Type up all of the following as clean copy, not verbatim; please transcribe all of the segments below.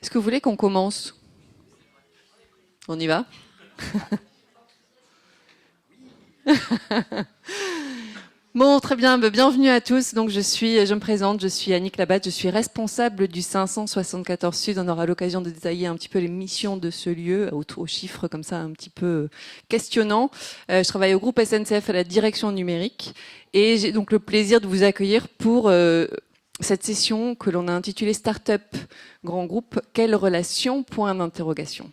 Est-ce que vous voulez qu'on commence? On y va? Bon, très bien, bienvenue à tous. Donc, je me présente, je suis Annick Labatte, je suis responsable du 574 Sud. On aura l'occasion de détailler un petit peu les missions de ce lieu, aux chiffres comme ça un petit peu questionnants. Je travaille au groupe SNCF à la direction numérique et j'ai donc le plaisir de vous accueillir pour cette session que l'on a intitulée Startup Grand Groupe, quelle relation? Point d'interrogation.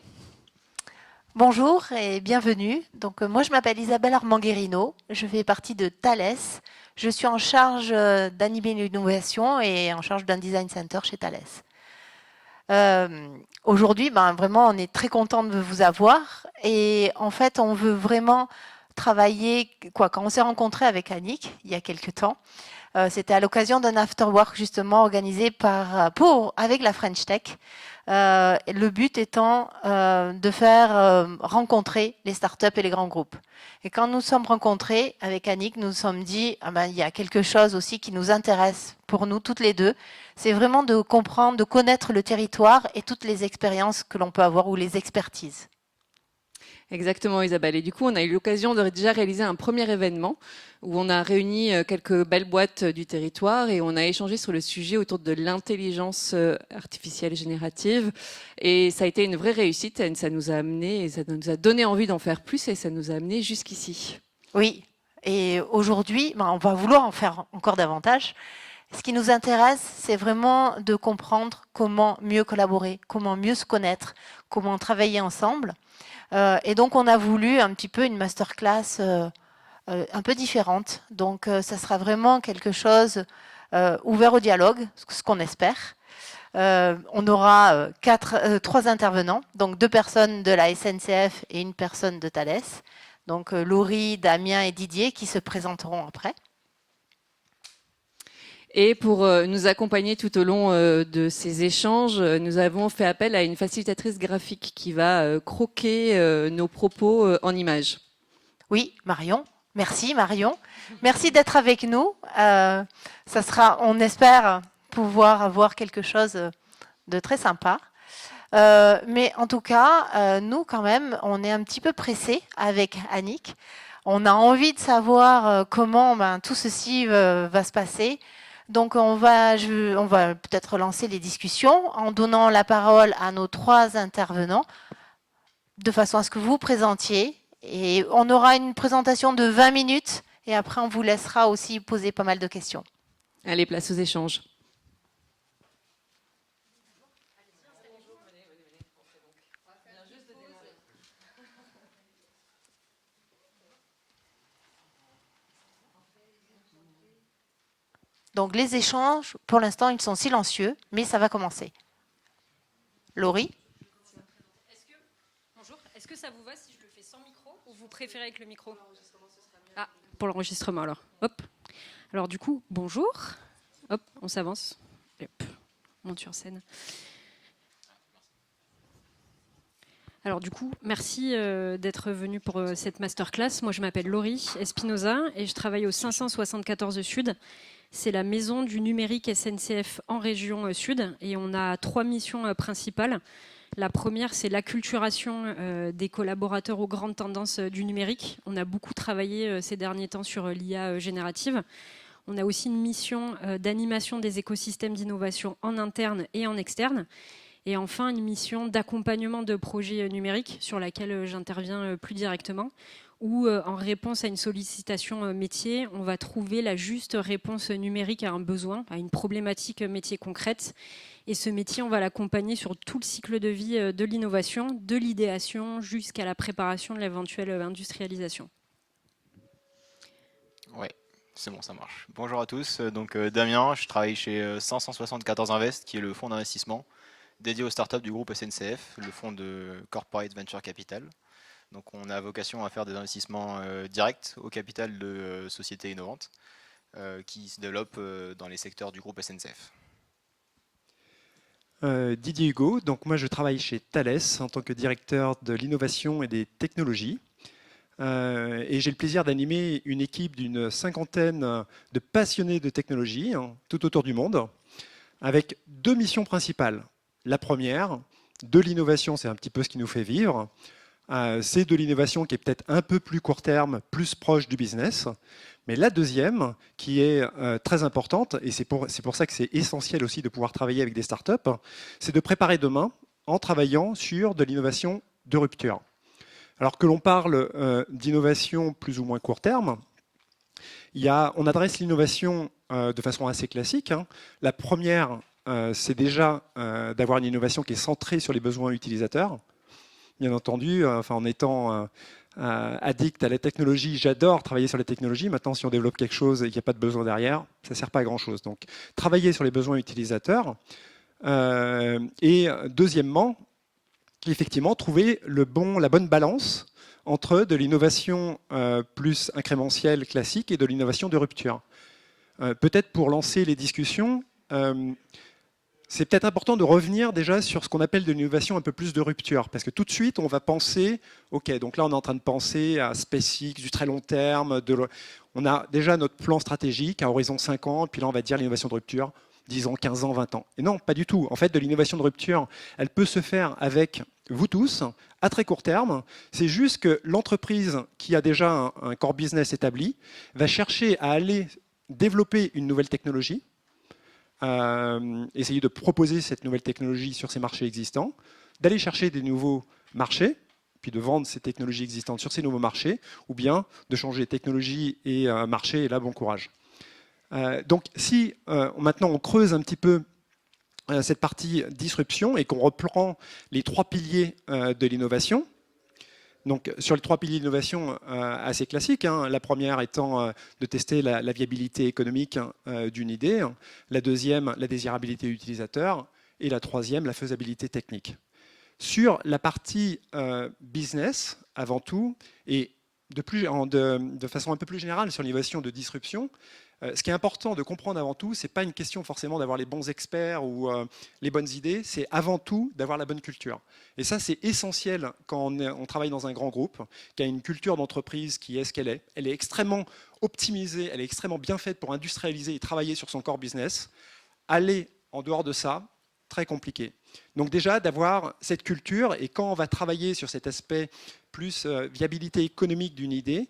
Bonjour et bienvenue. Donc moi je m'appelle Isabelle Armand-Guérino, je fais partie de Thales. Je suis en charge d'animer l'innovation et en charge d'un design center chez Thales. Aujourd'hui, vraiment on est très content de vous avoir et en fait on veut vraiment travailler quand on s'est rencontré avec Annick il y a quelques temps. C'était à l'occasion d'un afterwork justement organisé avec la French Tech. Le but étant de faire rencontrer les startups et les grands groupes. Et quand nous sommes rencontrés avec Annick, nous nous sommes dit il y a quelque chose aussi qui nous intéresse pour nous toutes les deux. C'est vraiment de comprendre, de connaître le territoire et toutes les expériences que l'on peut avoir ou les expertises. Exactement, Isabelle. Et du coup, on a eu l'occasion de déjà réaliser un premier événement où on a réuni quelques belles boîtes du territoire et on a échangé sur le sujet autour de l'intelligence artificielle générative. Et ça a été une vraie réussite. Et ça nous a amené, et ça nous a donné envie d'en faire plus et ça nous a amené jusqu'ici. Oui. Et aujourd'hui, on va vouloir en faire encore davantage. Ce qui nous intéresse, c'est vraiment de comprendre comment mieux collaborer, comment mieux se connaître, comment travailler ensemble. Et donc, on a voulu un petit peu une masterclass un peu différente. Donc, ça sera vraiment quelque chose ouvert au dialogue, ce qu'on espère. On aura trois intervenants, donc 2 personnes de la SNCF et une personne de Thales. Donc, Laurie, Damien et Didier qui se présenteront après. Et pour nous accompagner tout au long de ces échanges, nous avons fait appel à une facilitatrice graphique qui va croquer nos propos en images. Oui, Marion. Merci Marion. Merci d'être avec nous. On espère pouvoir avoir quelque chose de très sympa. Mais en tout cas, nous quand même, on est un petit peu pressés avec Annick. On a envie de savoir comment tout ceci va se passer. Donc on va peut-être lancer les discussions en donnant la parole à nos 3 intervenants de façon à ce que vous vous présentiez. Et on aura une présentation de 20 minutes et après on vous laissera aussi poser pas mal de questions. Allez, place aux échanges. Donc les échanges, pour l'instant, ils sont silencieux, mais ça va commencer. Laurie? Bonjour, est-ce que ça vous va si je le fais sans micro ou vous préférez avec le micro? Ah, pour l'enregistrement alors. Hop. Alors du coup, bonjour. Hop, on s'avance. Hop, on monte sur scène. Alors du coup, merci d'être venu pour cette masterclass. Moi, je m'appelle Laurie Espinoza et je travaille au 574 Sud. C'est la maison du numérique SNCF en région Sud et on a 3 missions principales. La première, c'est l'acculturation des collaborateurs aux grandes tendances du numérique. On a beaucoup travaillé ces derniers temps sur l'IA générative. On a aussi une mission d'animation des écosystèmes d'innovation en interne et en externe. Et enfin, une mission d'accompagnement de projets numériques sur laquelle j'interviens plus directement, où en réponse à une sollicitation métier, on va trouver la juste réponse numérique à un besoin, à une problématique métier concrète. Et ce métier, on va l'accompagner sur tout le cycle de vie de l'innovation, de l'idéation jusqu'à la préparation de l'éventuelle industrialisation. Ouais, c'est bon, ça marche. Bonjour à tous, donc Damien, je travaille chez 574 Invest, qui est le fonds d'investissement dédié aux startups du groupe SNCF, le fonds de Corporate Venture Capital. Donc on a vocation à faire des investissements directs au capital de sociétés innovantes qui se développent dans les secteurs du groupe SNCF. Didier Hugo, donc moi je travaille chez Thales en tant que directeur de l'innovation et des technologies. Et j'ai le plaisir d'animer une équipe d'une 50aine de passionnés de technologie tout autour du monde, avec 2 missions principales. La première, de l'innovation, c'est un petit peu ce qui nous fait vivre. C'est de l'innovation qui est peut-être un peu plus court terme, plus proche du business. Mais la deuxième, qui est très importante, et c'est pour ça que c'est essentiel aussi de pouvoir travailler avec des startups, c'est de préparer demain en travaillant sur de l'innovation de rupture. Alors que l'on parle d'innovation plus ou moins court terme, on adresse l'innovation de façon assez classique. La première, c'est déjà d'avoir une innovation qui est centrée sur les besoins utilisateurs. Bien entendu, en étant addict à la technologie, j'adore travailler sur la technologie. Maintenant, si on développe quelque chose et qu'il n'y a pas de besoin derrière, ça ne sert pas à grand-chose. Donc, travailler sur les besoins utilisateurs. Et deuxièmement, effectivement, trouver la bonne balance entre de l'innovation plus incrémentielle classique et de l'innovation de rupture. Peut-être pour lancer les discussions, c'est peut-être important de revenir déjà sur ce qu'on appelle de l'innovation un peu plus de rupture, parce que tout de suite, on va penser, ok, donc là, on est en train de penser à SpaceX, du très long terme, on a déjà notre plan stratégique à horizon 5 ans, puis là, on va dire l'innovation de rupture, 10 ans, 15 ans, 20 ans. Et non, pas du tout. En fait, de l'innovation de rupture, elle peut se faire avec vous tous, à très court terme. C'est juste que l'entreprise qui a déjà un core business établi va chercher à aller développer une nouvelle technologie, essayer de proposer cette nouvelle technologie sur ces marchés existants, d'aller chercher des nouveaux marchés, puis de vendre ces technologies existantes sur ces nouveaux marchés, ou bien de changer technologie et marché, et là, bon courage. Donc si maintenant on creuse un petit peu cette partie disruption et qu'on reprend les 3 piliers de l'innovation, donc sur les 3 piliers d'innovation assez classiques, la première étant de tester la viabilité économique d'une idée, la deuxième, la désirabilité utilisateur, et la troisième, la faisabilité technique. Sur la partie business, avant tout, et de façon un peu plus générale sur l'innovation de disruption, ce qui est important de comprendre avant tout, ce n'est pas une question forcément d'avoir les bons experts ou les bonnes idées, c'est avant tout d'avoir la bonne culture. Et ça, c'est essentiel quand on travaille dans un grand groupe, qui a une culture d'entreprise qui est ce qu'elle est. Elle est extrêmement optimisée, elle est extrêmement bien faite pour industrialiser et travailler sur son core business. Aller en dehors de ça, très compliqué. Donc déjà, d'avoir cette culture, et quand on va travailler sur cet aspect plus viabilité économique d'une idée,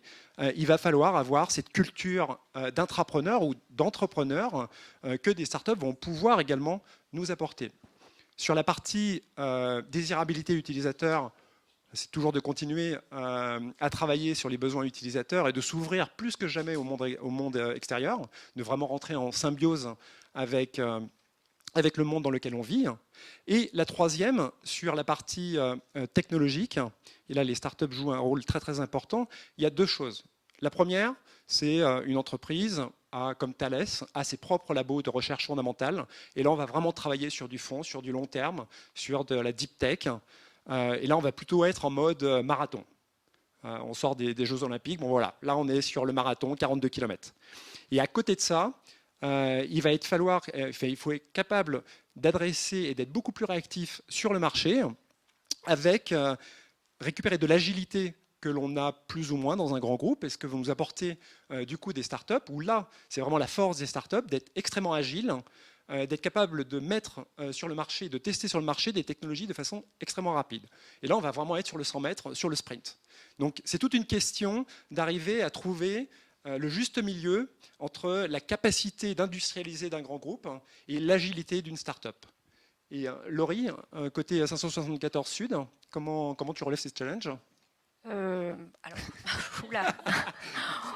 il va falloir avoir cette culture d'intrapreneur ou d'entrepreneur que des startups vont pouvoir également nous apporter. Sur la partie désirabilité utilisateur, c'est toujours de continuer à travailler sur les besoins utilisateurs et de s'ouvrir plus que jamais au monde extérieur, de vraiment rentrer en symbiose avec le monde dans lequel on vit. Et la troisième, sur la partie technologique, et là les startups jouent un rôle très très important, il y a 2 choses. La première, c'est une entreprise, comme Thales, a ses propres labos de recherche fondamentale, et là on va vraiment travailler sur du fond, sur du long terme, sur de la deep tech, et là on va plutôt être en mode marathon. On sort des Jeux Olympiques, bon voilà, là on est sur le marathon, 42 km. Et à côté de ça, il faut être capable d'adresser et d'être beaucoup plus réactif sur le marché avec récupérer de l'agilité que l'on a plus ou moins dans un grand groupe, et ce que vont nous apporter du coup des startups, où là, c'est vraiment la force des startups d'être extrêmement agile, d'être capable de mettre sur le marché, de tester sur le marché des technologies de façon extrêmement rapide. Et là, on va vraiment être sur le 100 mètres, sur le sprint. Donc c'est toute une question d'arriver à trouver le juste milieu entre la capacité d'industrialiser d'un grand groupe et l'agilité d'une start-up. Et Laurie, côté 574 Sud, comment tu relèves ces challenges ? Alors, oula.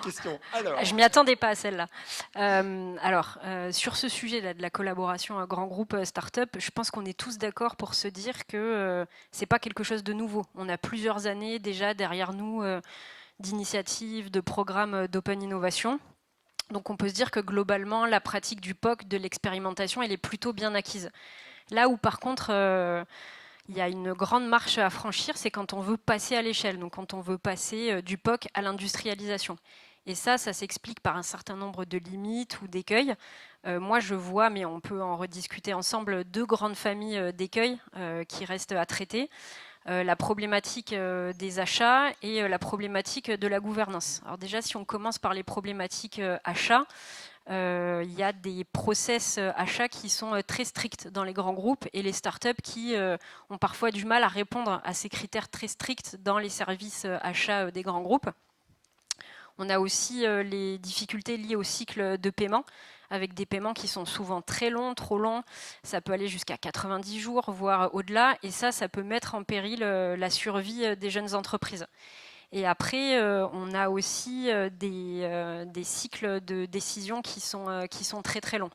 Question. Alors. Je m'y attendais pas à celle-là. Sur ce sujet-là de la collaboration grand groupe start-up, je pense qu'on est tous d'accord pour se dire que c'est pas quelque chose de nouveau. On a plusieurs années déjà derrière nous d'initiatives, de programmes d'open innovation. Donc on peut se dire que globalement, la pratique du POC, de l'expérimentation, elle est plutôt bien acquise. Là où par contre, il y a une grande marche à franchir, c'est quand on veut passer à l'échelle, donc quand on veut passer du POC à l'industrialisation. Et ça s'explique par un certain nombre de limites ou d'écueils. Moi, je vois, mais on peut en rediscuter ensemble, 2 grandes familles d'écueils qui restent à traiter. La problématique des achats et la problématique de la gouvernance. Alors déjà, si on commence par les problématiques achats, il y a des process achats qui sont très stricts dans les grands groupes et les startups qui ont parfois du mal à répondre à ces critères très stricts dans les services achats des grands groupes. On a aussi les difficultés liées au cycle de paiement, avec des paiements qui sont souvent très longs, trop longs. Ça peut aller jusqu'à 90 jours, voire au-delà. Et ça peut mettre en péril la survie des jeunes entreprises. Et après, on a aussi des cycles de décision qui sont très très longs.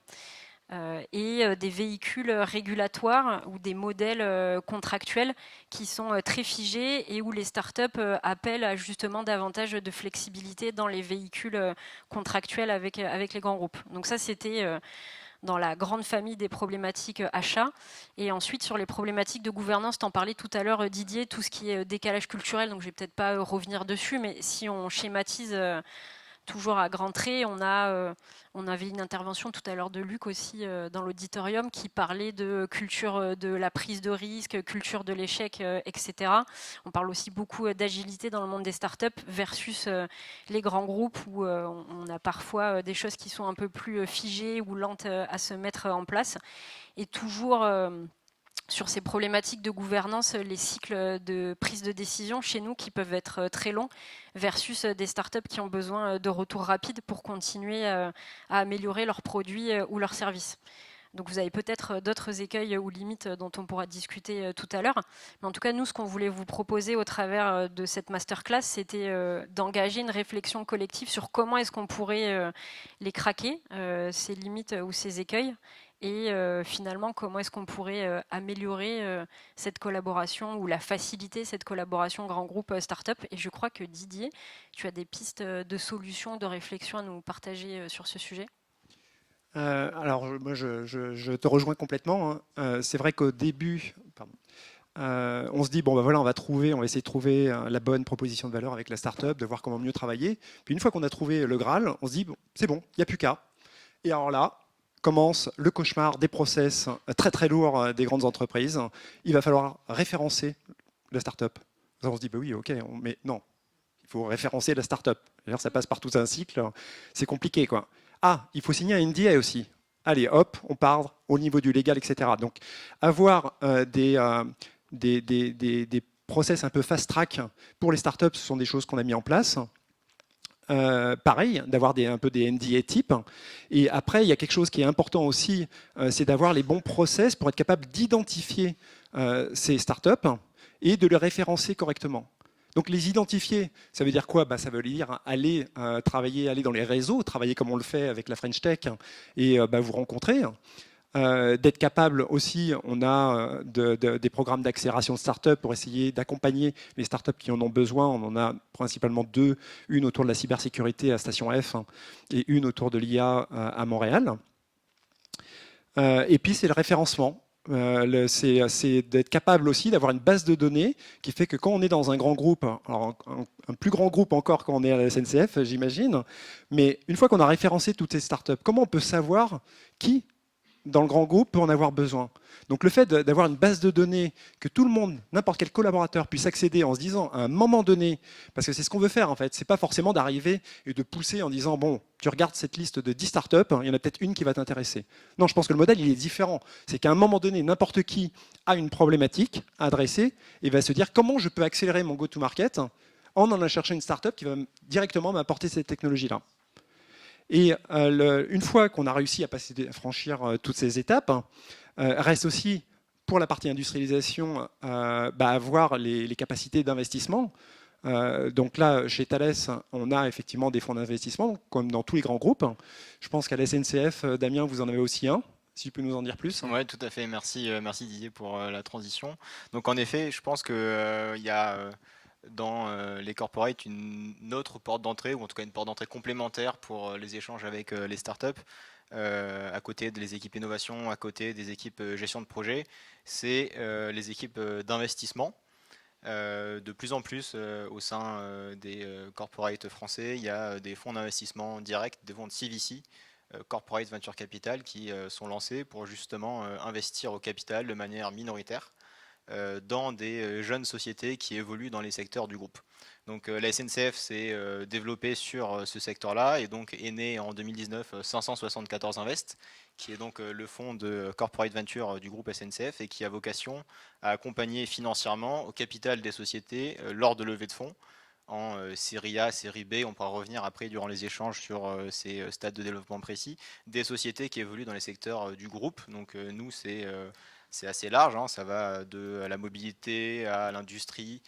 Et des véhicules régulatoires ou des modèles contractuels qui sont très figés et où les startups appellent à justement davantage de flexibilité dans les véhicules contractuels avec les grands groupes. Donc ça, c'était dans la grande famille des problématiques achats. Et ensuite, sur les problématiques de gouvernance, t'en parlais tout à l'heure, Didier, tout ce qui est décalage culturel, donc je vais peut-être pas revenir dessus, mais si on schématise toujours à grands traits, on avait une intervention tout à l'heure de Luc aussi dans l'auditorium qui parlait de culture de la prise de risque, culture de l'échec, etc. On parle aussi beaucoup d'agilité dans le monde des startups versus les grands groupes où on a parfois des choses qui sont un peu plus figées ou lentes à se mettre en place. Et toujours sur ces problématiques de gouvernance, les cycles de prise de décision chez nous qui peuvent être très longs versus des startups qui ont besoin de retours rapides pour continuer à améliorer leurs produits ou leurs services. Donc vous avez peut-être d'autres écueils ou limites dont on pourra discuter tout à l'heure. Mais en tout cas, nous, ce qu'on voulait vous proposer au travers de cette masterclass, c'était d'engager une réflexion collective sur comment est-ce qu'on pourrait les craquer, ces limites ou ces écueils, et finalement, comment est-ce qu'on pourrait améliorer cette collaboration ou la faciliter cette collaboration grand groupe start-up. Et je crois que Didier, tu as des pistes de solutions, de réflexion à nous partager sur ce sujet. Alors, moi, je te rejoins complètement. C'est vrai qu'au début, on se dit, bon, ben voilà, on va essayer de trouver la bonne proposition de valeur avec la startup, de voir comment mieux travailler. Puis une fois qu'on a trouvé le Graal, on se dit, bon, c'est bon, il n'y a plus qu'à. Et alors là, commence le cauchemar des process très très lourds des grandes entreprises. Il va falloir référencer la startup. On se dit, bah oui, ok, mais non, il faut référencer la startup. D'ailleurs, ça passe par tout un cycle, c'est compliqué, quoi. Ah, il faut signer un NDA aussi. Allez, hop, on part au niveau du légal, etc. Donc, avoir des process un peu fast-track pour les startups, ce sont des choses qu'on a mis en place. Pareil, d'avoir un peu des NDA types. Et après, il y a quelque chose qui est important aussi, c'est d'avoir les bons process pour être capable d'identifier ces startups et de les référencer correctement. Donc les identifier, ça veut dire quoi ? Ça veut dire aller travailler, aller dans les réseaux, travailler comme on le fait avec la French Tech et vous rencontrer. D'être capable aussi, on a des programmes d'accélération de start-up pour essayer d'accompagner les start-up qui en ont besoin. On en a principalement deux, une autour de la cybersécurité à Station F et une autour de l'IA à Montréal. Et puis c'est le référencement. C'est d'être capable aussi d'avoir une base de données qui fait que quand on est dans un grand groupe, alors un plus grand groupe encore quand on est à la SNCF, j'imagine, mais une fois qu'on a référencé toutes ces startups, comment on peut savoir qui dans le grand groupe peut en avoir besoin. Donc le fait d'avoir une base de données que tout le monde, n'importe quel collaborateur puisse accéder en se disant à un moment donné, parce que c'est ce qu'on veut faire en fait, c'est pas forcément d'arriver et de pousser en disant bon, tu regardes cette liste de 10 startups, il y en a peut-être une qui va t'intéresser. Non, je pense que le modèle il est différent. C'est qu'à un moment donné, n'importe qui a une problématique à adresser et va se dire comment je peux accélérer mon go-to-market en allant chercher une startup qui va directement m'apporter cette technologie-là. Et une fois qu'on a réussi à franchir toutes ces étapes, reste aussi, pour la partie industrialisation, avoir les capacités d'investissement. Donc là, chez Thales, on a effectivement des fonds d'investissement, comme dans tous les grands groupes. Je pense qu'à la SNCF, Damien, vous en avez aussi un. Si tu peux nous en dire plus. Oui, tout à fait. Merci Didier pour la transition. Donc en effet, je pense qu'il y a dans les corporates une autre porte d'entrée, ou en tout cas une porte d'entrée complémentaire pour les échanges avec les startups, à côté des équipes innovation, à côté des équipes gestion de projet, c'est les équipes d'investissement. De plus en plus au sein des corporates français, il y a des fonds d'investissement directs, des fonds de CVC, Corporate Venture Capital, qui sont lancés pour justement investir au capital de manière minoritaire dans des jeunes sociétés qui évoluent dans les secteurs du groupe. Donc la SNCF s'est développée sur ce secteur-là et donc est né en 2019 574 Invest, qui est donc le fonds de corporate venture du groupe SNCF et qui a vocation à accompagner financièrement au capital des sociétés lors de levée de fonds en série A, série B, on pourra revenir après durant les échanges sur ces stades de développement précis, des sociétés qui évoluent dans les secteurs du groupe. Donc nous, c'est assez large, hein, ça va de la mobilité à l'industrie,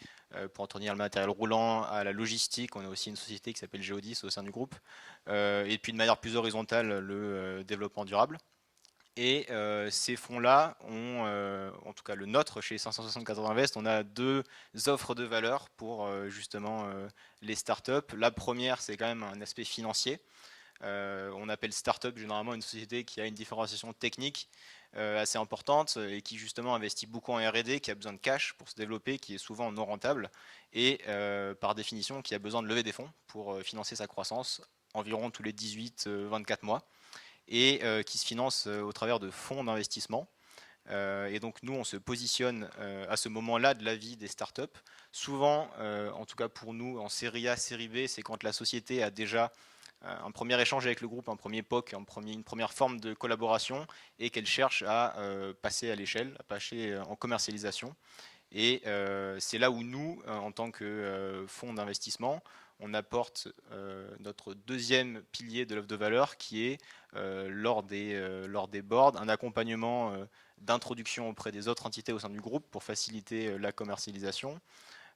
pour entretenir le matériel roulant, à la logistique. On a aussi une société qui s'appelle Geodis au sein du groupe. Et puis de manière plus horizontale, le développement durable. Et ces fonds-là ont, en tout cas le nôtre chez 574 Invest, on a deux offres de valeur pour justement les startups. La première, c'est quand même un aspect financier. On appelle startup généralement une société qui a une différenciation technique assez importante et qui justement investit beaucoup en R&D, qui a besoin de cash pour se développer, qui est souvent non rentable et par définition qui a besoin de lever des fonds pour financer sa croissance environ tous les 18-24 mois et qui se finance au travers de fonds d'investissement. Et donc nous, on se positionne à ce moment-là de la vie des startups. Souvent, en tout cas pour nous, en série A, série B, c'est quand la société a déjà un premier échange avec le groupe, un premier POC, une première forme de collaboration et qu'elle cherche à passer à l'échelle, à passer en commercialisation. Et c'est là où nous, en tant que fonds d'investissement, on apporte notre deuxième pilier de l'offre de valeur qui est lors des boards, un accompagnement d'introduction auprès des autres entités au sein du groupe pour faciliter la commercialisation,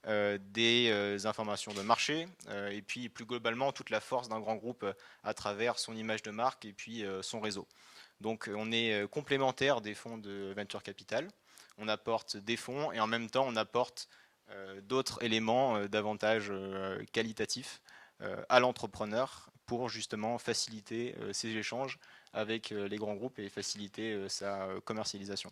des informations de marché et puis plus globalement toute la force d'un grand groupe à travers son image de marque et puis son réseau. Donc on est complémentaire des fonds de venture capital, on apporte des fonds et en même temps on apporte d'autres éléments davantage qualitatifs à l'entrepreneur pour justement faciliter ces échanges avec les grands groupes et faciliter sa commercialisation.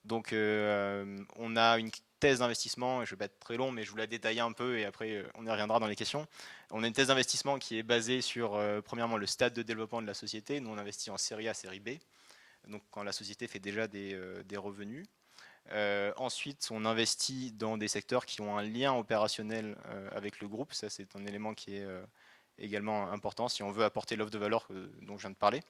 Donc on a une thèse d'investissement, et je ne vais pas être très long, mais je vous la détailler un peu et après on y reviendra dans les questions. On a une thèse d'investissement qui est basée sur, premièrement, le stade de développement de la société. Nous, on investit en série A, série B, donc quand la société fait déjà des revenus. Ensuite, on investit dans des secteurs qui ont un lien opérationnel avec le groupe. Ça, c'est un élément qui est également important si on veut apporter l'offre de valeur dont je viens de parler.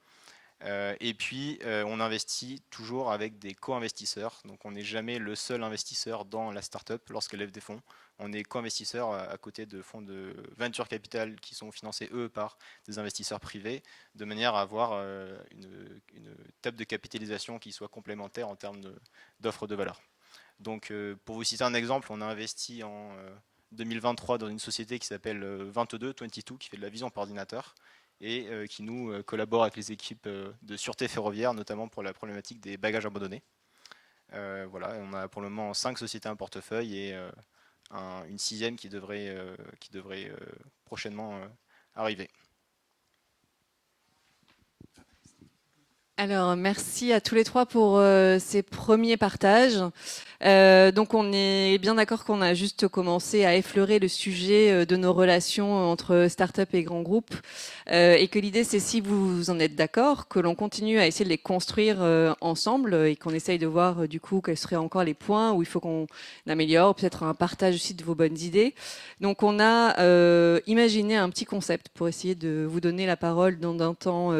Et puis, on investit toujours avec des co-investisseurs. Donc, on n'est jamais le seul investisseur dans la startup lorsqu'elle lève des fonds. On est co-investisseur à côté de fonds de venture capital qui sont financés, eux, par des investisseurs privés, de manière à avoir une table de capitalisation qui soit complémentaire en termes d'offres de valeur. Donc, pour vous citer un exemple, on a investi en 2023 dans une société qui s'appelle 22, qui fait de la vision par ordinateur et qui nous collabore avec les équipes de sûreté ferroviaire, notamment pour la problématique des bagages abandonnés. Voilà, on a pour le moment 5 sociétés en portefeuille et une sixième qui devrait prochainement arriver. Alors, merci à tous les trois pour ces premiers partages. Donc, on est bien d'accord qu'on a juste commencé à effleurer le sujet de nos relations entre start-up et grands groupes, et que l'idée, c'est, si vous en êtes d'accord, que l'on continue à essayer de les construire ensemble et qu'on essaye de voir du coup quels seraient encore les points où il faut qu'on améliore, peut-être un partage aussi de vos bonnes idées. Donc, on a imaginé un petit concept pour essayer de vous donner la parole dans un temps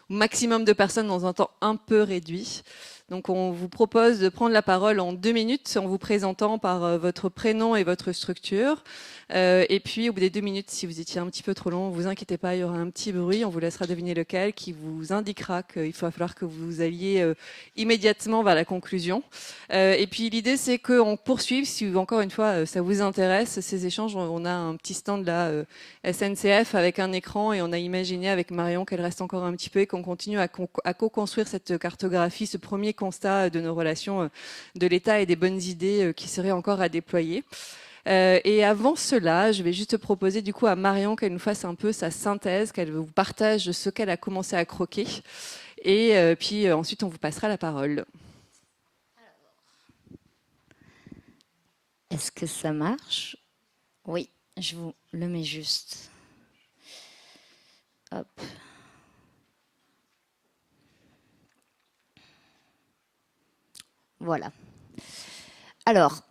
maximum de personnes dans un temps un peu réduit. Donc on vous propose de prendre la parole en 2 minutes en vous présentant par votre prénom et votre structure. Et puis au bout des 2 minutes, si vous étiez un petit peu trop long, vous inquiétez pas, il y aura un petit bruit, on vous laissera deviner lequel, qui vous indiquera qu'il va falloir que vous alliez immédiatement vers la conclusion. Et puis l'idée, c'est qu'on poursuive, si encore une fois ça vous intéresse, ces échanges. On a un petit stand là, SNCF, avec un écran, et on a imaginé avec Marion qu'elle reste encore un petit peu et qu'on continue à co-construire cette cartographie, ce premier constat de nos relations de l'État et des bonnes idées qui seraient encore à déployer. Et avant cela, je vais juste proposer du coup à Marion qu'elle nous fasse un peu sa synthèse, qu'elle vous partage ce qu'elle a commencé à croquer. Et puis ensuite, on vous passera la parole. Est-ce que ça marche? Oui, je vous le mets juste. Hop. Voilà. Alors,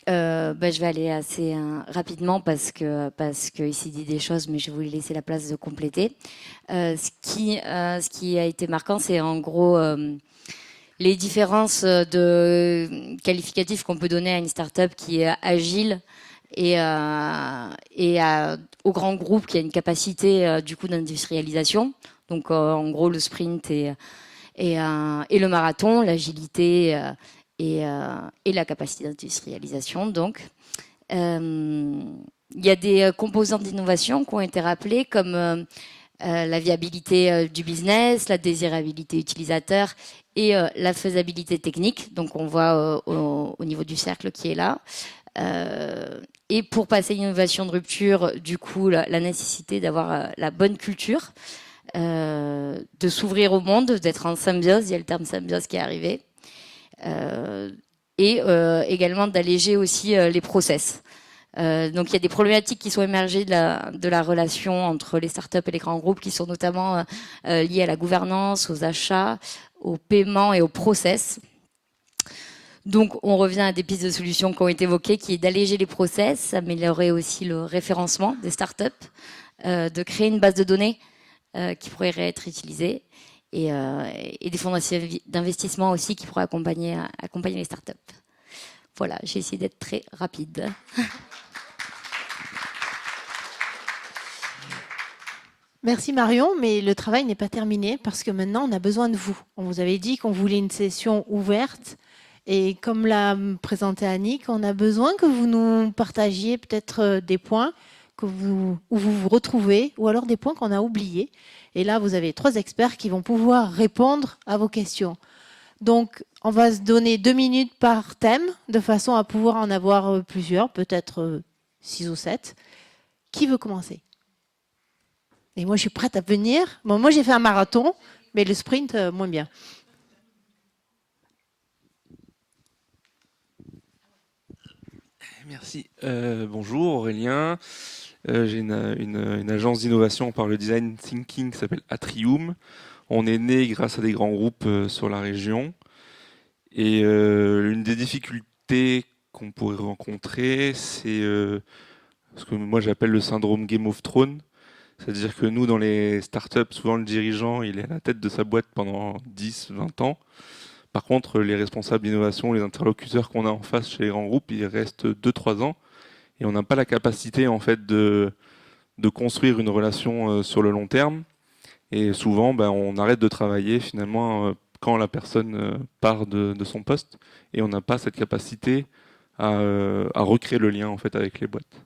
je vais aller assez rapidement parce qu'il s'est dit des choses, mais je vais vous laisser la place de compléter. Ce qui a été marquant, c'est en gros les différences de qualificatifs qu'on peut donner à une start-up qui est agile et au grand groupe qui a une capacité du coup d'industrialisation. Donc en gros le sprint et le marathon, l'agilité et la capacité d'industrialisation. Donc il y a des composantes d'innovation qui ont été rappelées comme la viabilité du business, la désirabilité utilisateur et la faisabilité technique. Donc on voit au niveau du cercle qui est là. Et pour passer l'innovation de rupture, du coup, la nécessité d'avoir la bonne culture, de s'ouvrir au monde, d'être en symbiose, il y a le terme symbiose qui est arrivé, et également d'alléger aussi les process. Donc il y a des problématiques qui sont émergées de la relation entre les startups et les grands groupes qui sont notamment liées à la gouvernance, aux achats, aux paiements et aux process. Donc on revient à des pistes de solutions qui ont été évoquées, qui est d'alléger les process, améliorer aussi le référencement des startups, de créer une base de données qui pourrait être utilisée et des fonds d'investissement aussi qui pourraient accompagner les startups. Voilà, j'ai essayé d'être très rapide. Merci Marion, mais le travail n'est pas terminé parce que maintenant on a besoin de vous. On vous avait dit qu'on voulait une session ouverte et comme l'a présenté Annick, on a besoin que vous nous partagiez peut-être des points où vous vous retrouvez ou alors des points qu'on a oubliés. Et là, vous avez 3 experts qui vont pouvoir répondre à vos questions. Donc, on va se donner 2 minutes par thème de façon à pouvoir en avoir plusieurs, peut-être 6 ou 7. Qui veut commencer ? Et moi, je suis prête à venir. Bon, moi, j'ai fait un marathon, mais le sprint, moins bien. Merci. Bonjour Aurélien. J'ai une agence d'innovation par le design thinking qui s'appelle Atrium. On est né grâce à des grands groupes sur la région. Et une des difficultés qu'on pourrait rencontrer, c'est ce que moi j'appelle le syndrome Game of Thrones. C'est-à-dire que nous, dans les startups, souvent le dirigeant, il est à la tête de sa boîte pendant 10, 20 ans. Par contre, les responsables d'innovation, les interlocuteurs qu'on a en face chez les grands groupes, ils restent 2-3 ans. Et on n'a pas la capacité en fait de construire une relation sur le long terme. Et souvent, on arrête de travailler finalement quand la personne part de son poste. Et on n'a pas cette capacité à recréer le lien en fait avec les boîtes.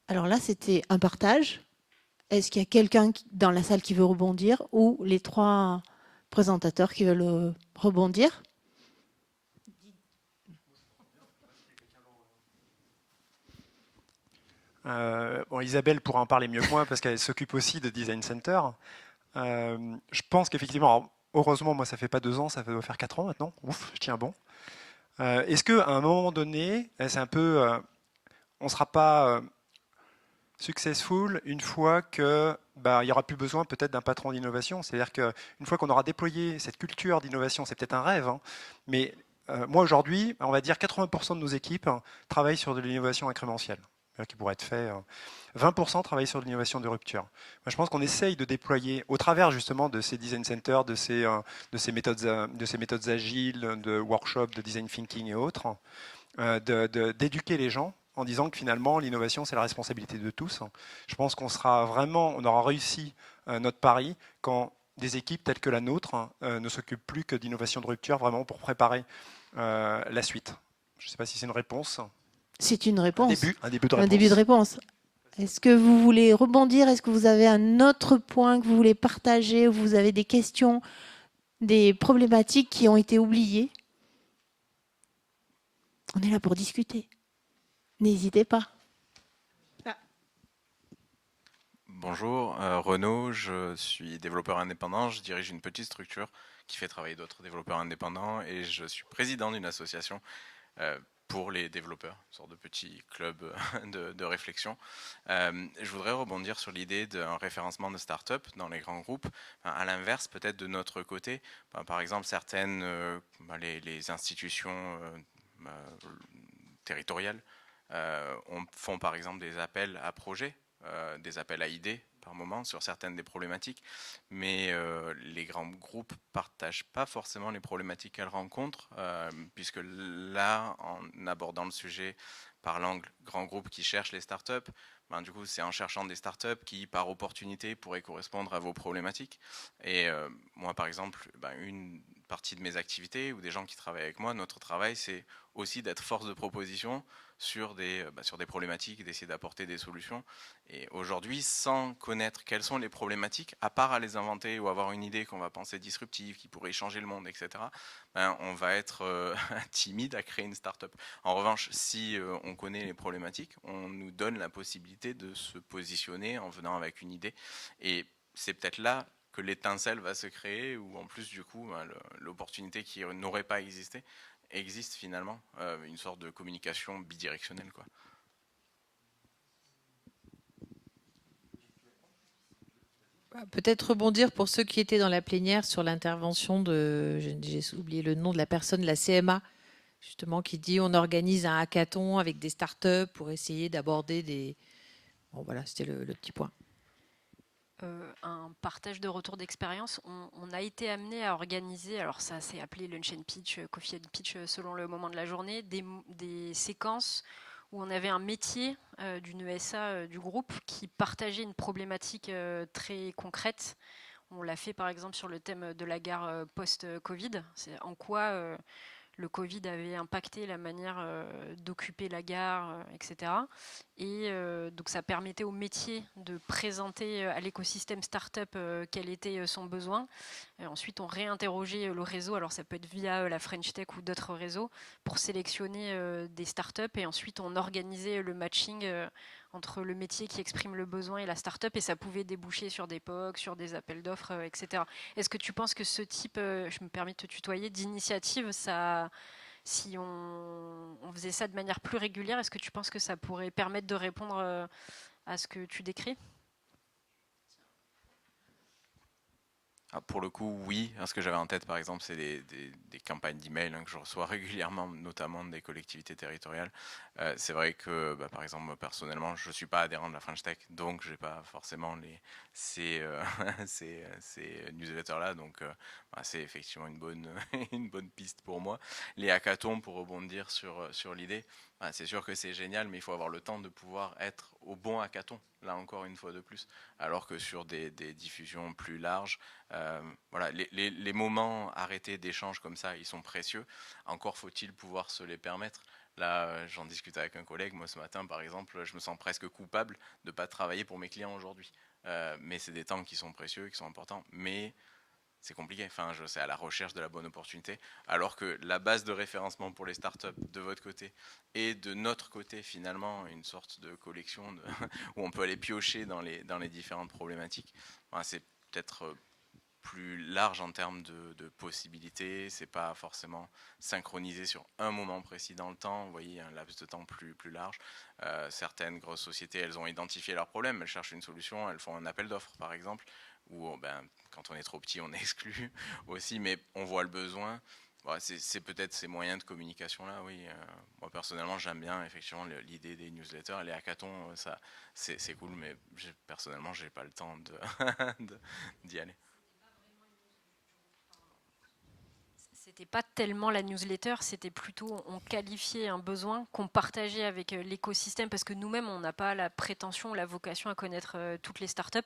Alors là, c'était un partage. Est-ce qu'il y a quelqu'un dans la salle qui veut rebondir ou les 3 présentateurs qui veulent rebondir ? Isabelle pourra en parler mieux que moi parce qu'elle s'occupe aussi de Design Center. Je pense qu'effectivement, heureusement, moi ça fait pas 2 ans, ça doit faire 4 ans maintenant. Ouf, je tiens bon. Est-ce qu'à un moment donné, c'est un peu, on ne sera pas successful une fois que il n'y aura plus besoin peut-être d'un patron d'innovation. C'est-à-dire qu'une fois qu'on aura déployé cette culture d'innovation, c'est peut-être un rêve, hein, mais moi aujourd'hui, on va dire 80% de nos équipes travaillent sur de l'innovation incrémentielle, qui pourrait être fait. 20% travaillent sur de l'innovation de rupture. Moi, je pense qu'on essaye de déployer, au travers justement de ces design centers, de ces méthodes agiles, de workshops, de design thinking et autres, d'éduquer les gens en disant que finalement l'innovation c'est la responsabilité de tous. Je pense qu'on aura réussi notre pari quand des équipes telles que la nôtre ne s'occupent plus que d'innovation de rupture vraiment pour préparer la suite. Je ne sais pas si c'est une réponse. C'est une réponse. Un début de réponse. Un début de réponse. Est-ce que vous voulez rebondir ? Est-ce que vous avez un autre point que vous voulez partager ? Ou vous avez des questions, des problématiques qui ont été oubliées ? On est là pour discuter. N'hésitez pas. Bonjour, Renaud, je suis développeur indépendant, je dirige une petite structure qui fait travailler d'autres développeurs indépendants et je suis président d'une association pour les développeurs, une sorte de petit club de réflexion. Je voudrais rebondir sur l'idée d'un référencement de start-up dans les grands groupes. À l'inverse, peut-être de notre côté, par exemple, certaines, les institutions territoriales font par exemple des appels à projets, des appels à idées par moment sur certaines des problématiques, mais les grands groupes partagent pas forcément les problématiques qu'elles rencontrent, puisque là, en abordant le sujet par l'angle grand groupe qui cherche les startups, ben, du coup, c'est en cherchant des startups qui, par opportunité, pourraient correspondre à vos problématiques. Et moi, par exemple, ben, une partie de mes activités ou des gens qui travaillent avec moi, notre travail, c'est aussi d'être force de proposition sur des problématiques, d'essayer d'apporter des solutions. Et aujourd'hui, sans connaître quelles sont les problématiques, à part à les inventer ou avoir une idée qu'on va penser disruptive, qui pourrait changer le monde, etc., ben, on va être timide à créer une start-up. En revanche, si on connaît les problématiques, on nous donne la possibilité de se positionner en venant avec une idée. Et c'est peut-être là que l'étincelle va se créer, ou en plus, du coup, ben, l'opportunité qui n'aurait pas existé, existe finalement, une sorte de communication bidirectionnelle, quoi. Peut-être rebondir pour ceux qui étaient dans la plénière sur l'intervention de, j'ai oublié le nom de la personne, de la CMA, justement, qui dit on organise un hackathon avec des startups pour essayer d'aborder des... Bon, voilà, c'était le petit point. Un partage de retour d'expérience. On a été amené à organiser, alors ça s'est appelé lunch and pitch, coffee and pitch selon le moment de la journée, des séquences où on avait un métier d'une ESA du groupe qui partageait une problématique très concrète. On l'a fait par exemple sur le thème de la gare post-Covid. C'est en quoi le Covid avait impacté la manière d'occuper la gare, etc. Et donc ça permettait au métier de présenter à l'écosystème startup quel était son besoin. Et ensuite, on réinterrogeait le réseau, alors ça peut être via la French Tech ou d'autres réseaux, pour sélectionner des startups. Et ensuite, on organisait le matching entre le métier qui exprime le besoin et la startup. Et ça pouvait déboucher sur des POC, sur des appels d'offres, etc. Est-ce que tu penses que ce type, je me permets de te tutoyer, d'initiative, ça... Si on faisait ça de manière plus régulière, est-ce que tu penses que ça pourrait permettre de répondre à ce que tu décris ? Pour le coup, oui. Ce que j'avais en tête, par exemple, c'est des campagnes d'email que je reçois régulièrement, notamment des collectivités territoriales. C'est vrai que, par exemple, moi, personnellement, je ne suis pas adhérent de la French Tech, donc je n'ai pas forcément ces newsletters-là. Donc, c'est effectivement une bonne piste pour moi. Les hackathons, pour rebondir sur l'idée, c'est sûr que c'est génial, mais il faut avoir le temps de pouvoir être au bon hackathon, là encore une fois de plus. Alors que sur des diffusions plus larges, voilà, les moments arrêtés d'échange comme ça, ils sont précieux. Encore faut-il pouvoir se les permettre. Là, j'en discute avec un collègue. Moi, ce matin, par exemple, je me sens presque coupable de ne pas travailler pour mes clients aujourd'hui. Mais c'est des temps qui sont précieux, qui sont importants. Mais c'est compliqué. Enfin, c'est à la recherche de la bonne opportunité. Alors que la base de référencement pour les startups de votre côté et de notre côté, finalement, une sorte de collection où on peut aller piocher dans les différentes problématiques. Enfin, c'est peut-être plus large en termes de possibilités. C'est pas forcément synchronisé sur un moment précis dans le temps. Vous voyez, un laps de temps plus large. Certaines grosses sociétés, elles ont identifié leurs problèmes. Elles cherchent une solution. Elles font un appel d'offres, par exemple. Ou quand on est trop petit, on est exclu aussi, mais on voit le besoin. Voilà, c'est peut-être ces moyens de communication-là, oui. Moi, personnellement, j'aime bien effectivement l'idée des newsletters. Les hackathons, ça, c'est cool, mais personnellement, j'ai pas le temps d'y aller. C'était pas tellement la newsletter, c'était plutôt on qualifiait un besoin qu'on partageait avec l'écosystème parce que nous-mêmes on n'a pas la prétention, la vocation à connaître toutes les startups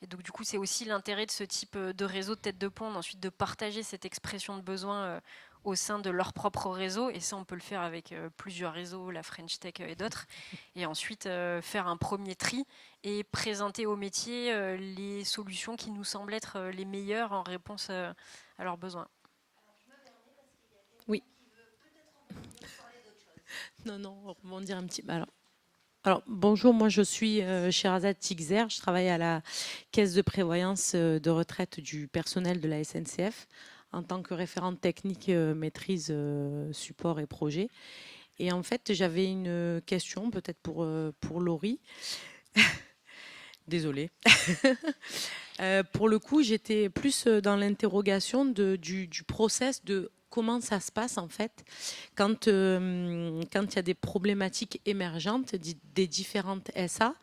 et donc du coup c'est aussi l'intérêt de ce type de réseau de tête de pont, ensuite de partager cette expression de besoin au sein de leur propre réseau et ça on peut le faire avec plusieurs réseaux, la French Tech et d'autres et ensuite faire un premier tri et présenter au métier les solutions qui nous semblent être les meilleures en réponse à leurs besoins. Oui. Non, on va rebondir un petit peu. Alors, bonjour, moi je suis Sherazade Tigzer, je travaille à la caisse de prévoyance de retraite du personnel de la SNCF en tant que référente technique maîtrise support et projet. Et en fait, j'avais une question peut-être pour Laurie. Désolée. Pour le coup, j'étais plus dans l'interrogation du process de comment ça se passe en fait quand il y a des problématiques émergentes des différentes SA.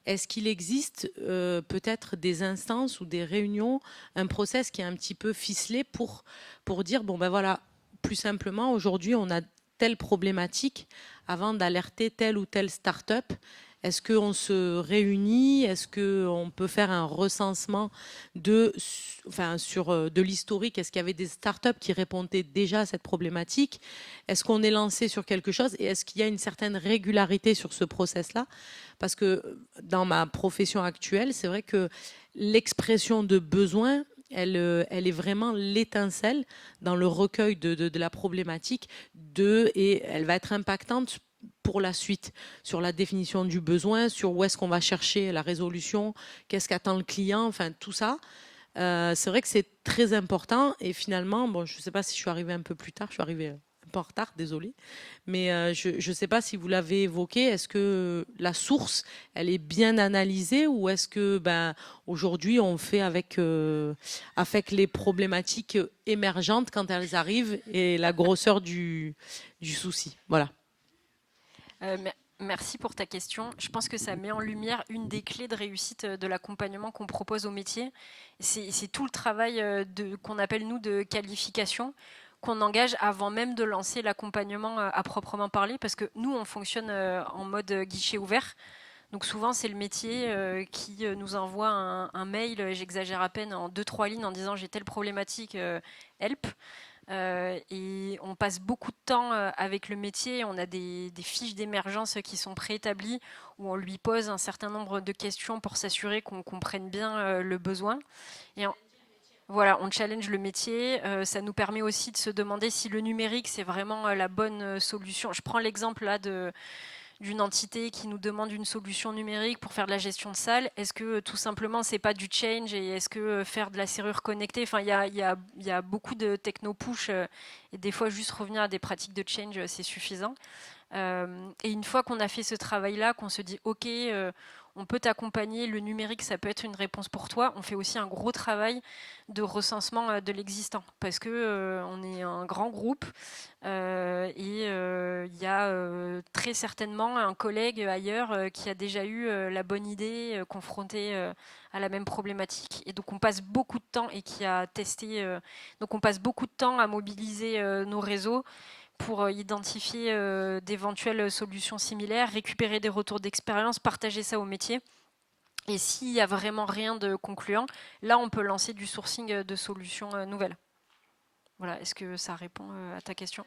Est-ce qu'il existe peut-être des instances ou des réunions, un process qui est un petit peu ficelé pour dire, bon ben voilà, plus simplement, aujourd'hui on a telle problématique avant d'alerter telle ou telle start-up? Est-ce qu'on se réunit? Est-ce qu'on peut faire un recensement de l'historique? Est-ce qu'il y avait des startups qui répondaient déjà à cette problématique? Est-ce qu'on est lancé sur quelque chose? Et est-ce qu'il y a une certaine régularité sur ce process-là? Parce que dans ma profession actuelle, c'est vrai que l'expression de besoin, elle est vraiment l'étincelle dans le recueil de la problématique et elle va être impactante pour la suite, sur la définition du besoin, sur où est-ce qu'on va chercher la résolution, qu'est-ce qu'attend le client, enfin tout ça. C'est vrai que c'est très important et finalement, bon, je ne sais pas si je suis arrivée un peu plus tard, je suis arrivée un peu en retard, désolée, mais je ne sais pas si vous l'avez évoqué, est-ce que la source, elle est bien analysée ou est-ce que aujourd'hui on fait avec les problématiques émergentes quand elles arrivent et la grosseur du souci. Voilà. Merci pour ta question. Je pense que ça met en lumière une des clés de réussite de l'accompagnement qu'on propose au métier. C'est tout le travail qu'on appelle, nous, de qualification, qu'on engage avant même de lancer l'accompagnement à proprement parler, parce que nous, on fonctionne en mode guichet ouvert. Donc souvent, c'est le métier qui nous envoie un mail, j'exagère à peine, en 2-3 lignes en disant « j'ai telle problématique, help ». Et on passe beaucoup de temps avec le métier. On a des fiches d'émergence qui sont préétablies où on lui pose un certain nombre de questions pour s'assurer qu'on comprenne bien le besoin. Et voilà, on challenge le métier. Ça nous permet aussi de se demander si le numérique, c'est vraiment la bonne solution. Je prends l'exemple là d'une entité qui nous demande une solution numérique pour faire de la gestion de salle. Est-ce que tout simplement c'est pas du change et est-ce que faire de la serrure connectée, enfin il y a beaucoup de techno push et des fois juste revenir à des pratiques de change c'est suffisant. Et une fois qu'on a fait ce travail-là, qu'on se dit ok, on peut t'accompagner, le numérique ça peut être une réponse pour toi, on fait aussi un gros travail de recensement de l'existant parce que on est un grand groupe et il y a très certainement un collègue ailleurs qui a déjà eu la bonne idée confronté à la même problématique et donc on passe beaucoup de temps et qui a testé donc on passe beaucoup de temps à mobiliser nos réseaux pour identifier d'éventuelles solutions similaires, récupérer des retours d'expérience, partager ça au métier. Et s'il n'y a vraiment rien de concluant, là, on peut lancer du sourcing de solutions nouvelles. Voilà, est-ce que ça répond à ta question ?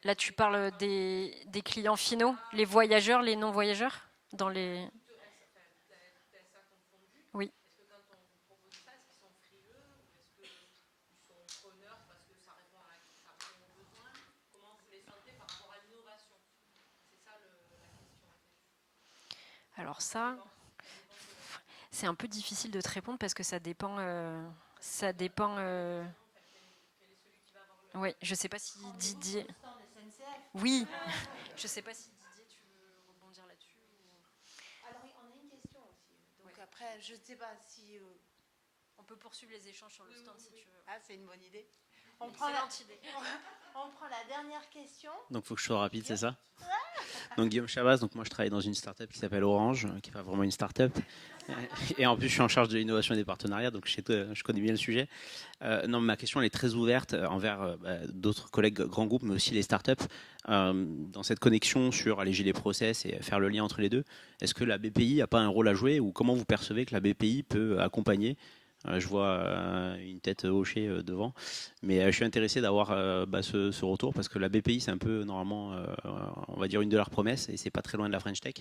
Là, tu parles des clients finaux, les voyageurs, les non-voyageurs dans les... Oui. Alors ça, c'est un peu difficile de te répondre parce que ça dépend... Oui, je ne sais pas si Didier... Oui, je ne sais pas si Didier, tu veux rebondir là-dessus. Alors, on a une question aussi. Donc après, je ne sais pas si... On peut poursuivre les échanges sur le stand si tu veux. Ah, c'est une bonne idée. On prend la dernière question. Donc il faut que je sois rapide, c'est ça? Donc Guillaume Chabas, donc moi je travaille dans une start-up qui s'appelle Orange, qui n'est pas vraiment une start-up. Et en plus je suis en charge de l'innovation et des partenariats, donc je connais bien le sujet. Non, ma question elle est très ouverte envers d'autres collègues grands groupes, mais aussi les start-up. Dans cette connexion sur alléger les process et faire le lien entre les deux, est-ce que la BPI n'a pas un rôle à jouer ou comment vous percevez que la BPI peut accompagner? Je vois une tête hochée devant, mais je suis intéressé d'avoir ce retour parce que la BPI c'est un peu normalement, on va dire une de leurs promesses et c'est pas très loin de la French Tech.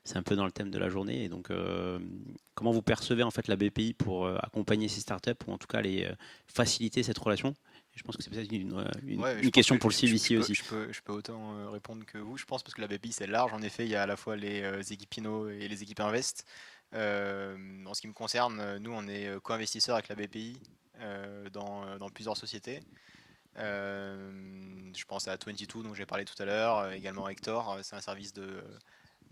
C'est un peu dans le thème de la journée et donc comment vous percevez en fait la BPI pour accompagner ces startups ou en tout cas les faciliter cette relation Je pense que c'est peut-être une Ouais, je pense question que pour le CVC aussi. Je peux autant répondre que vous, je pense, parce que la BPI c'est large. En effet, il y a à la fois les équipes Inno et les équipes Invest. En ce qui me concerne, nous, on est co-investisseurs avec la BPI dans plusieurs sociétés. Je pense à 22 dont j'ai parlé tout à l'heure, également Hector, c'est un service de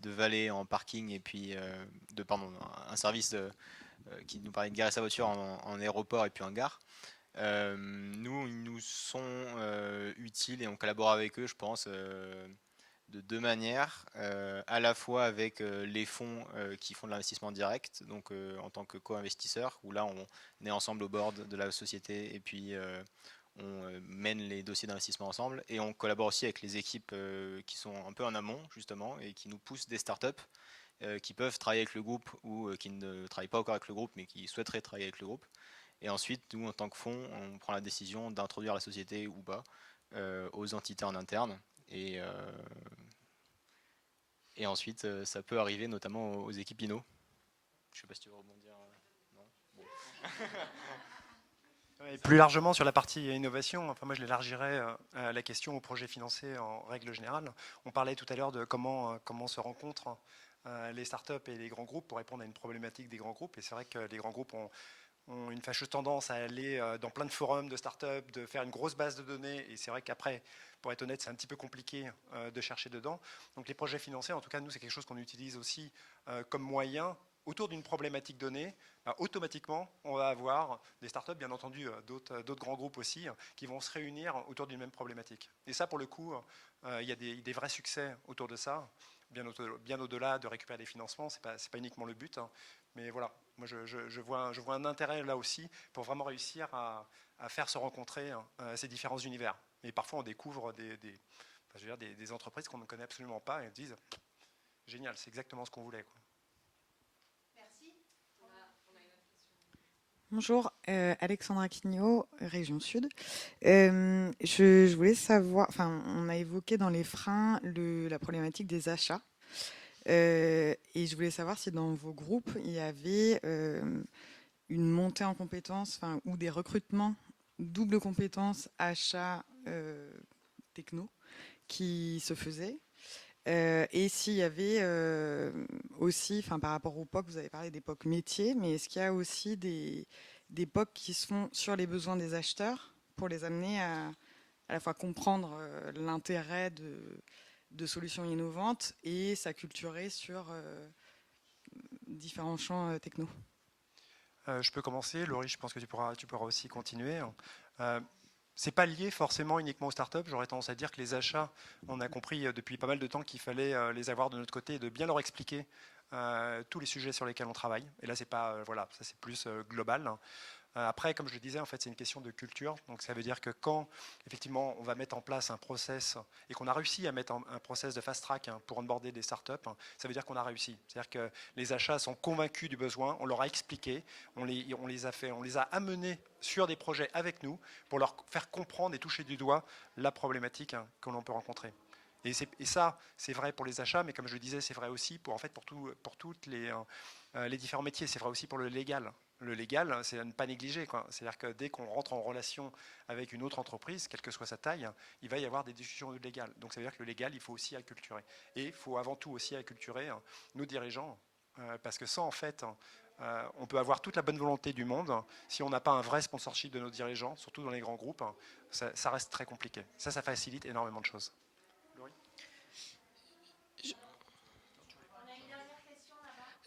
valet en parking et puis un service qui nous permet de garer sa voiture en aéroport et puis en gare. Nous, ils nous sont utiles et on collabore avec eux, je pense, de deux manières. À la fois avec les fonds qui font de l'investissement direct, donc en tant que co-investisseur, où là on est ensemble au board de la société et puis on mène les dossiers d'investissement ensemble. Et on collabore aussi avec les équipes qui sont un peu en amont, justement, et qui nous poussent des startups qui peuvent travailler avec le groupe ou qui ne travaillent pas encore avec le groupe, mais qui souhaiteraient travailler avec le groupe. Et ensuite, nous, en tant que fonds, on prend la décision d'introduire la société ou pas aux entités en interne. Et ensuite, ça peut arriver notamment aux équipes Inno. Je ne sais pas si tu veux rebondir. Non bon. Et plus largement sur la partie innovation, enfin moi je l'élargirais à la question aux projets financés en règle générale. On parlait tout à l'heure de comment se rencontrent les startups et les grands groupes pour répondre à une problématique des grands groupes. Et c'est vrai que les grands groupes ont une fâcheuse tendance à aller dans plein de forums de startups, de faire une grosse base de données. Et c'est vrai qu'après, pour être honnête, c'est un petit peu compliqué de chercher dedans. Donc les projets financés, en tout cas nous, c'est quelque chose qu'on utilise aussi comme moyen autour d'une problématique donnée. Automatiquement, on va avoir des startups, bien entendu, d'autres grands groupes aussi, qui vont se réunir autour d'une même problématique. Et ça, pour le coup, il y a des vrais succès autour de ça, bien au-delà de récupérer des financements. C'est pas uniquement le but, hein. Mais voilà, moi je vois un intérêt là aussi pour vraiment réussir à faire se rencontrer ces différents univers. Et parfois, on découvre des entreprises qu'on ne connaît absolument pas et disent « Génial, c'est exactement ce qu'on voulait, quoi. » Bonjour, Alexandra Quignot, Région Sud. Je voulais savoir, enfin, on a évoqué dans les freins la problématique des achats. Et je voulais savoir si dans vos groupes, il y avait une montée en compétences ou des recrutements double compétences achat techno qui se faisaient. Et s'il y avait aussi, par rapport au POC, vous avez parlé des POC métiers, mais est-ce qu'il y a aussi des POC qui se font sur les besoins des acheteurs pour les amener à la fois comprendre l'intérêt de solutions innovantes et s'acculturer sur différents champs techno? Je peux commencer. Laurie, je pense que tu pourras aussi continuer. C'est pas lié forcément uniquement aux startups. J'aurais tendance à dire que les achats, on a compris depuis pas mal de temps qu'il fallait les avoir de notre côté et de bien leur expliquer tous les sujets sur lesquels on travaille. Et là, c'est pas voilà, ça c'est plus global. Après, comme je le disais, en fait, c'est une question de culture. Donc, ça veut dire que quand, effectivement, on va mettre en place un process et qu'on a réussi à mettre un process de fast track pour onboarder des startups, ça veut dire qu'on a réussi. C'est-à-dire que les achats sont convaincus du besoin, on leur a expliqué, on les a amenés sur des projets avec nous pour leur faire comprendre et toucher du doigt la problématique que l'on peut rencontrer. Et ça, c'est vrai pour les achats, mais comme je le disais, c'est vrai aussi pour toutes les différents métiers. C'est vrai aussi pour le légal. Le légal, c'est à ne pas négliger, quoi. C'est-à-dire que dès qu'on rentre en relation avec une autre entreprise, quelle que soit sa taille, il va y avoir des discussions légales. Donc ça veut dire que le légal, il faut aussi acculturer. Et il faut avant tout aussi acculturer nos dirigeants, parce que sans, en fait, on peut avoir toute la bonne volonté du monde. Si on n'a pas un vrai sponsorship de nos dirigeants, surtout dans les grands groupes, ça reste très compliqué. Ça facilite énormément de choses.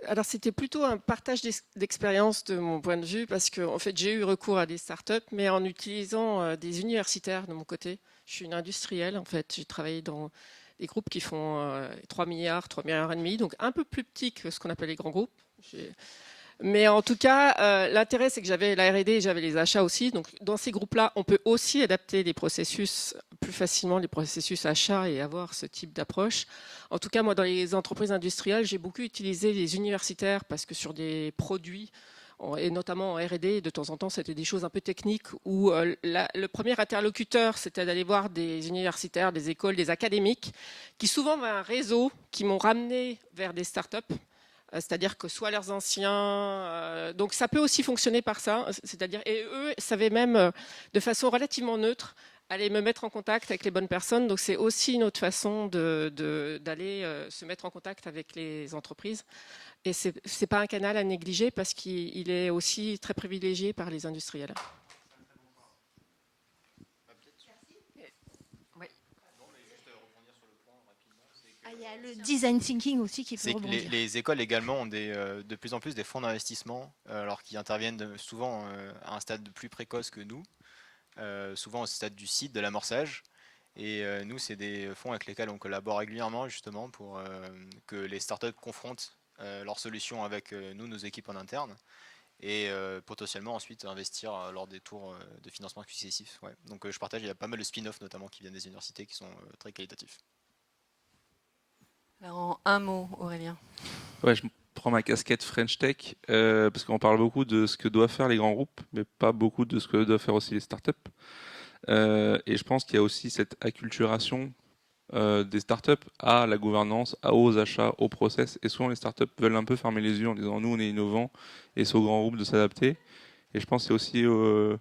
Alors c'était plutôt un partage d'expérience de mon point de vue parce que en fait, j'ai eu recours à des startups, mais en utilisant des universitaires de mon côté. Je suis une industrielle en fait. J'ai travaillé dans des groupes qui font 3 milliards et demi, donc un peu plus petits que ce qu'on appelle les grands groupes. Mais en tout cas, l'intérêt, c'est que j'avais la R&D et j'avais les achats aussi. Donc, dans ces groupes-là, on peut aussi adapter les processus plus facilement, les processus achats et avoir ce type d'approche. En tout cas, moi, dans les entreprises industrielles, j'ai beaucoup utilisé les universitaires parce que sur des produits, et notamment en R&D, de temps en temps, c'était des choses un peu techniques où le premier interlocuteur, c'était d'aller voir des universitaires, des écoles, des académiques, qui souvent avaient un réseau, qui m'ont ramené vers des startups. C'est-à-dire que soit leurs anciens, donc ça peut aussi fonctionner par ça, c'est-à-dire, et eux savaient même de façon relativement neutre aller me mettre en contact avec les bonnes personnes. Donc c'est aussi une autre façon d'aller se mettre en contact avec les entreprises. Et c'est pas un canal à négliger parce qu'il est aussi très privilégié par les industriels. Il y a le design thinking aussi qui peut C'est que rebondir. les écoles également ont de plus en plus des fonds d'investissement, alors qui interviennent souvent à un stade plus précoce que nous, souvent au stade du site, de l'amorçage. Et nous, c'est des fonds avec lesquels on collabore régulièrement justement pour que les startups confrontent leurs solutions avec nous, nos équipes en interne, et potentiellement ensuite investir lors des tours de financement successifs. Ouais. Donc je partage, il y a pas mal de spin-offs notamment qui viennent des universités qui sont très qualitatifs. Alors, en un mot, Aurélien. Ouais, je prends ma casquette French Tech parce qu'on parle beaucoup de ce que doivent faire les grands groupes, mais pas beaucoup de ce que doivent faire aussi les startups. Et je pense qu'il y a aussi cette acculturation des startups à la gouvernance, aux achats, au process. Et souvent, les startups veulent un peu fermer les yeux en disant nous, on est innovants, et c'est aux grands groupes de s'adapter. Et je pense que c'est aussi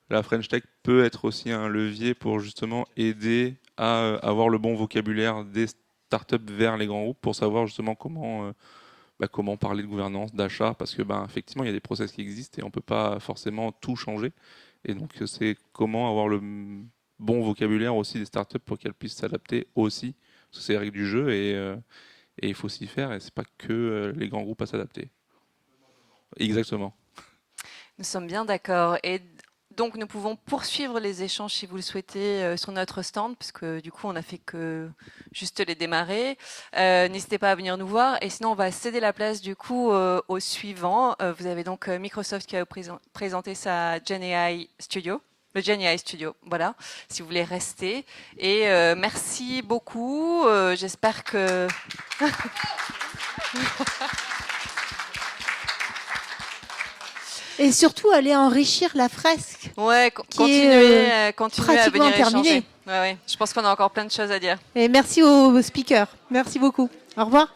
la French Tech peut être aussi un levier pour justement aider à avoir le bon vocabulaire des startups vers les grands groupes pour savoir justement comment parler de gouvernance, d'achat, parce que effectivement il y a des process qui existent et on peut pas forcément tout changer. Et donc c'est comment avoir le bon vocabulaire aussi des startups pour qu'elles puissent s'adapter aussi, parce que c'est les règles du jeu et il faut s'y faire et c'est pas que les grands groupes à s'adapter. Exactement. Nous sommes bien d'accord. Et donc, nous pouvons poursuivre les échanges, si vous le souhaitez, sur notre stand, puisque du coup, on n'a fait que juste les démarrer. N'hésitez pas à venir nous voir. Et sinon, on va céder la place, du coup, au suivant. Vous avez donc Microsoft qui a présenté sa GenAI Studio. Le GenAI Studio, voilà, si vous voulez rester. Et merci beaucoup. J'espère que... Et surtout, aller enrichir la fresque. Ouais, continuez à venir échanger. Ouais. Je pense qu'on a encore plein de choses à dire. Et merci aux speakers. Merci beaucoup. Au revoir.